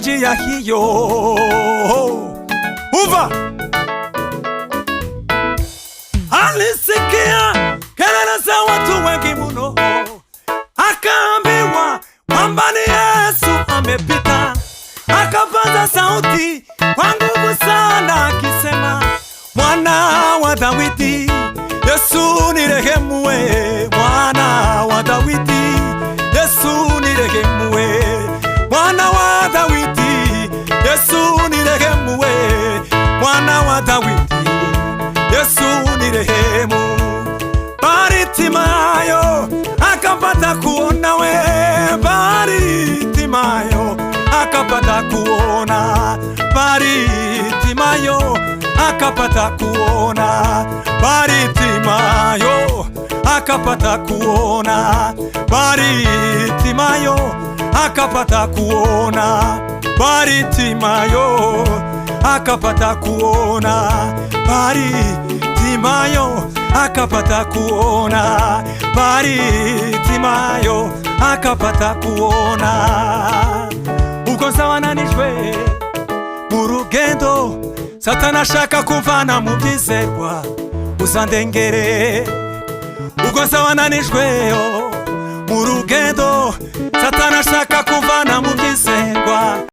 njia hiyo. Uva alisikia kelele za watu wengi mno, akaambiwa kwamba ni Yesu amepita. Akapaza sauti kwa nguvu sana akisema, Mwana wa Dawidi, Yesu nirehemu we. Mwana wa Dawidi, Yesu nirehemu we. Mwana wa Dawidi, Yesu nirehemu we. Mwana wa Dawidi, Yesu nirehemu. Baritimayo akapata kuona we. Baritimayo akapata kuona. Baritimayo akapata kuona. Baritimayo akapata kuona. Baritimayo akapata kuona. Baritimayo akapata kuona. Baritimayo akapata kuona. Baritimayo akapata kuona. Uko sawa nanishwe mu rugendo Satani ashaka kuvana mu byizerwa uzandengere. Uko sawa nanishweyo mu rugendo Satani ashaka kuvana mu byizerwa